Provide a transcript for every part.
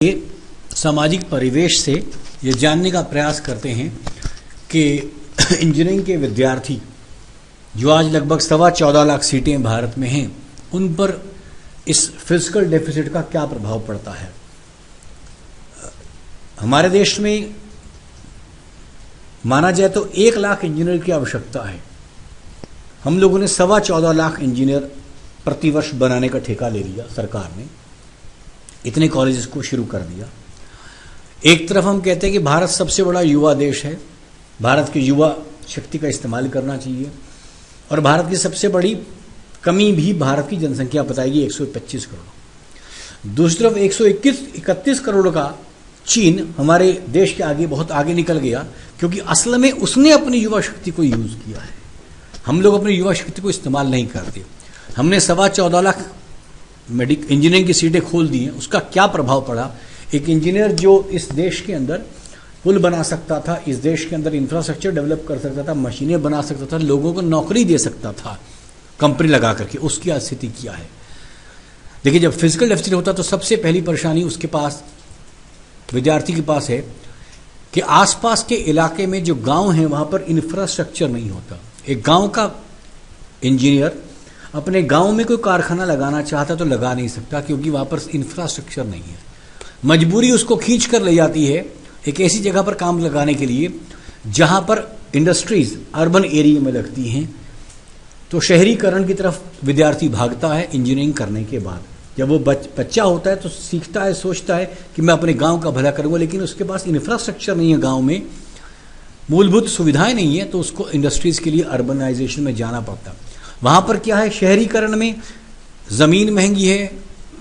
ये सामाजिक परिवेश से ये जानने का प्रयास करते हैं कि इंजीनियरिंग के विद्यार्थी जो आज लगभग 14.25 लाख सीटें भारत में हैं, उन पर इस फिजिकल डेफिसिट का क्या प्रभाव पड़ता है। हमारे देश में माना जाए तो 1 लाख इंजीनियर की आवश्यकता है। हम लोगों ने 14.25 लाख इंजीनियर प्रतिवर्ष बनाने का ठेका ले लिया। सरकार ने इतने कॉलेजेस को शुरू कर दिया। एक तरफ हम कहते हैं कि भारत सबसे बड़ा युवा देश है, भारत की युवा शक्ति का इस्तेमाल करना चाहिए, और भारत की सबसे बड़ी कमी भी भारत की जनसंख्या बताएगी 125 करोड़। दूसरी तरफ 131 करोड़ का चीन हमारे देश के आगे बहुत आगे निकल गया, क्योंकि असल में उसने अपनी युवा शक्ति को यूज किया है। हम लोग अपनी युवा शक्ति को इस्तेमाल नहीं करते। हमने 14.25 लाख इंजीनियरिंग की सीटें खोल दी हैं। उसका क्या प्रभाव पड़ा? एक इंजीनियर जो इस देश के अंदर पुल बना सकता था, इस देश के अंदर इंफ्रास्ट्रक्चर डेवलप कर सकता था, मशीनें बना सकता था, लोगों को नौकरी दे सकता था कंपनी लगा करके, उसकी स्थिति क्या है। देखिए, जब फिजिकल डेफिसिट होता तो सबसे पहली परेशानी उसके पास, विद्यार्थी के पास है कि आसपास के इलाके में जो गांव हैं वहां पर इंफ्रास्ट्रक्चर नहीं होता। एक गांव का इंजीनियर अपने गांव में कोई कारखाना लगाना चाहता तो लगा नहीं सकता, क्योंकि वहां पर इंफ्रास्ट्रक्चर नहीं है। मजबूरी उसको खींच कर ले जाती है एक ऐसी जगह पर काम लगाने के लिए जहां पर इंडस्ट्रीज अर्बन एरिया में लगती हैं। तो शहरीकरण की तरफ विद्यार्थी भागता है इंजीनियरिंग करने के बाद। जब वो बच्चा होता है तो सीखता है, सोचता है कि मैं अपने गांव का भला करूंगा, लेकिन उसके पास इंफ्रास्ट्रक्चर नहीं है, गांव में मूलभूत सुविधाएं नहीं है, तो उसको इंडस्ट्रीज के लिए अर्बनाइजेशन में जाना पड़ता। वहां पर क्या है, शहरीकरण में जमीन महंगी है,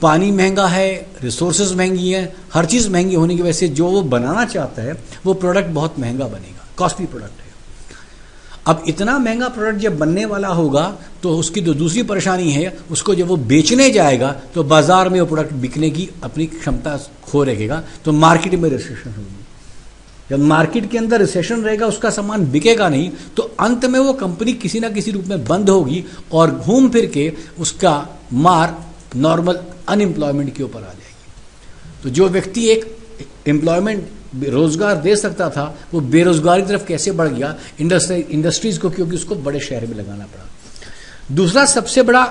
पानी महंगा है, रिसोर्सेज महंगी है, हर चीज महंगी होने की वजह से जो वो बनाना चाहता है वो प्रोडक्ट बहुत महंगा बनेगा, कॉस्टली प्रोडक्ट है। अब इतना महंगा प्रोडक्ट जब बनने वाला होगा तो उसकी जो दूसरी परेशानी है, उसको जब वो बेचने जाएगा तो बाजार में वो प्रोडक्ट बिकने की अपनी क्षमता खो रखेगा, तो मार्केट में रिसेशन होगी। जब मार्केट के अंदर रिसेशन रहेगा, उसका सामान बिकेगा नहीं, तो अंत में वो कंपनी किसी ना किसी रूप में बंद होगी और घूम फिर के उसका मार नॉर्मल अनएम्प्लॉयमेंट के ऊपर आ जाएगी। तो जो व्यक्ति एक एम्प्लॉयमेंट रोजगार दे सकता था, वो बेरोजगारी की तरफ कैसे बढ़ गया? इंडस्ट्रीज को, क्योंकि उसको बड़े शहर में लगाना पड़ा। दूसरा सबसे बड़ा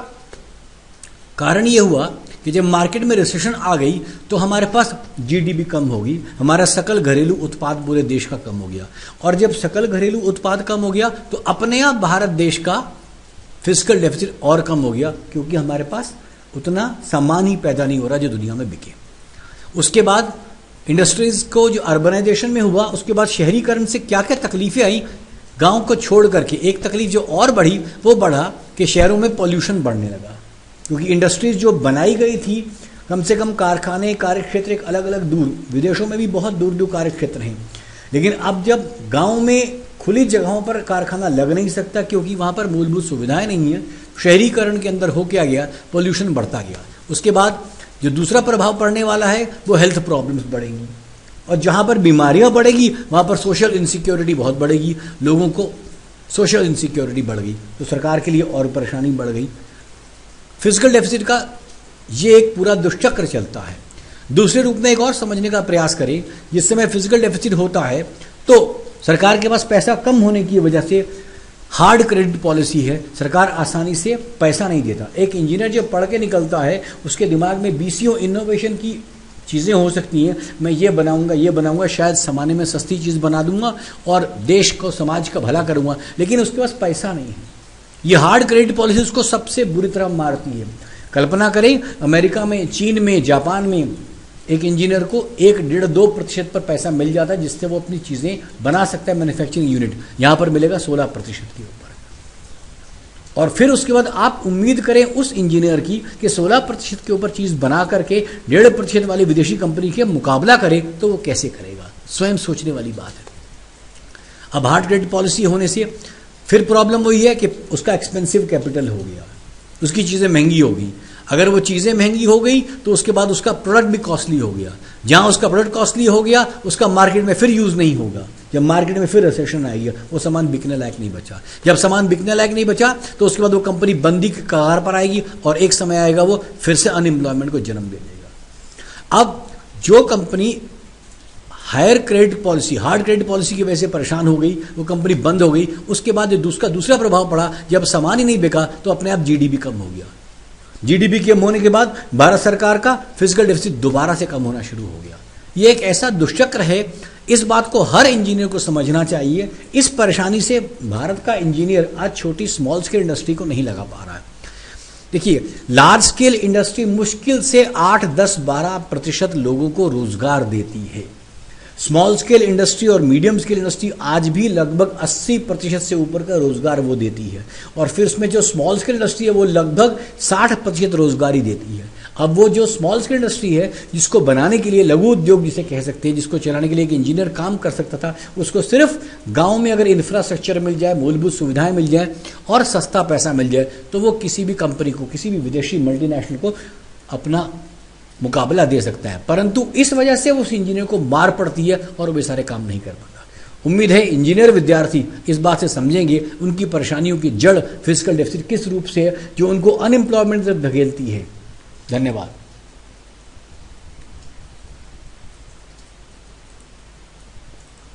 कारण ये हुआ कि जब मार्केट में रिसेशन आ गई तो हमारे पास जीडीपी कम होगी, हमारा सकल घरेलू उत्पाद पूरे देश का कम हो गया, और जब सकल घरेलू उत्पाद कम हो गया तो अपने आप भारत देश का फिजिकल डेफिसिट और कम हो गया, क्योंकि हमारे पास उतना सामान ही पैदा नहीं हो रहा जो दुनिया में बिके। उसके बाद इंडस्ट्रीज को जो अर्बनाइजेशन में हुआ, उसके बाद शहरीकरण से क्या क्या तकलीफें आई गांव को छोड़ करके। एक तकलीफ जो और बढ़ी वो बढ़ा कि शहरों में पॉल्यूशन बढ़ने लगा, क्योंकि इंडस्ट्रीज जो बनाई गई थी, कम से कम कारखाने, कार्यक्षेत्र एक अलग अलग दूर, विदेशों में भी बहुत दूर दूर कार्यक्षेत्र हैं, लेकिन अब जब गांव में खुली जगहों पर कारखाना लग नहीं सकता, क्योंकि वहां पर मूलभूत सुविधाएं नहीं है, शहरीकरण के अंदर हो क्या गया, पोल्यूशन बढ़ता गया। उसके बाद जो दूसरा प्रभाव पड़ने वाला है वो हेल्थ प्रॉब्लम्स बढ़ेंगी, और जहां पर बीमारियां बढ़ेगी वहां पर सोशल इनसिक्योरिटी बहुत बढ़ेगी, लोगों को सोशल इनसिक्योरिटी बढ़ गई, तो सरकार के लिए और परेशानी बढ़ गई। फिजिकल डेफिसिट का ये एक पूरा दुष्चक्र चलता है। दूसरे रूप में एक और समझने का प्रयास करें, जिस समय फिजिकल डेफिसिट होता है तो सरकार के पास पैसा कम होने की वजह से हार्ड क्रेडिट पॉलिसी है, सरकार आसानी से पैसा नहीं देता। एक इंजीनियर जब पढ़ के निकलता है, उसके दिमाग में बीसीओ इनोवेशन की चीज़ें हो सकती हैं, मैं ये बनाऊंगा, शायद सामान्य में सस्ती चीज़ बना दूंगा और देश को, समाज का भला करूंगा, लेकिन उसके पास पैसा नहीं है। ये हार्ड क्रेडिट पॉलिसी उसको सबसे बुरी तरह मारती है। कल्पना करें, अमेरिका में, चीन में, जापान में एक इंजीनियर को 1.5-2% पर पैसा मिल जाता है, जिससे वो अपनी चीज़ें बना सकता है, मैन्युफैक्चरिंग यूनिट। यहाँ पर मिलेगा 16% के ऊपर। और फिर उसके बाद आप उम्मीद करें उस इंजीनियर की कि 16% के ऊपर चीज़ बना करके 1.5% वाली विदेशी कंपनी के मुकाबला करे, तो वो कैसे करेगा? स्वयं सोचने वाली बात है। अब हार्ड क्रेडिट पॉलिसी होने से फिर प्रॉब्लम वही है कि उसका एक्सपेंसिव कैपिटल हो गया, उसकी चीज़ें महंगी होगी। अगर वो चीज़ें महंगी हो गई तो उसके बाद उसका प्रोडक्ट भी कॉस्टली हो गया। जहां उसका प्रोडक्ट कॉस्टली हो गया, उसका मार्केट में फिर यूज़ नहीं होगा। जब मार्केट में फिर रिसेशन आएगी, वो सामान बिकने लायक नहीं बचा। जब सामान बिकने लायक नहीं बचा तो उसके बाद वो कंपनी बंदी की कगार पर आएगी, और एक समय आएगा वो फिर से अनएम्प्लॉयमेंट को जन्म दे देगा। अब जो company hire credit policy, hard credit policy की वजह से परेशान हो गई, वो कंपनी बंद हो गई। उसके बाद दूसरा प्रभाव पड़ा, जब सामान ही नहीं बिका तो अपने आप जीडीपी कम हो गया। जीडीपी कम होने के बाद भारत सरकार का फिजिकल डेफिसिट दोबारा से कम होना शुरू हो गया। ये एक ऐसा दुष्चक्र है, इस बात को हर इंजीनियर को समझना चाहिए। इस परेशानी से भारत का इंजीनियर आज छोटी स्मॉल स्केल इंडस्ट्री को नहीं लगा पा रहा है। देखिए, लार्ज स्केल इंडस्ट्री मुश्किल से 8, 10, 12% लोगों को रोजगार देती है। स्मॉल स्केल इंडस्ट्री और मीडियम स्केल इंडस्ट्री आज भी लगभग 80% से ऊपर का रोजगार वो देती है, और फिर उसमें जो स्मॉल स्केल इंडस्ट्री है वो लगभग 60% रोजगार ही देती है। अब वो जो स्मॉल स्केल इंडस्ट्री है, जिसको बनाने के लिए लघु उद्योग जिसे कह सकते हैं, जिसको चलाने के लिए एक इंजीनियर काम कर सकता था, उसको सिर्फ गांव में अगर इंफ्रास्ट्रक्चर मिल जाए, मूलभूत सुविधाएं मिल जाए और सस्ता पैसा मिल जाए, तो वो किसी भी कंपनी को, किसी भी विदेशी मल्टीनेशनल को अपना मुकाबला दे सकता है। परंतु इस वजह से उस इंजीनियर को मार पड़ती है और वो सारे काम नहीं कर पाता। उम्मीद है इंजीनियर विद्यार्थी इस बात से समझेंगे उनकी परेशानियों की जड़ फिजिकल डेफिसिट किस रूप से है, जो उनको अनएम्प्लॉयमेंट तक धकेलती है। धन्यवाद।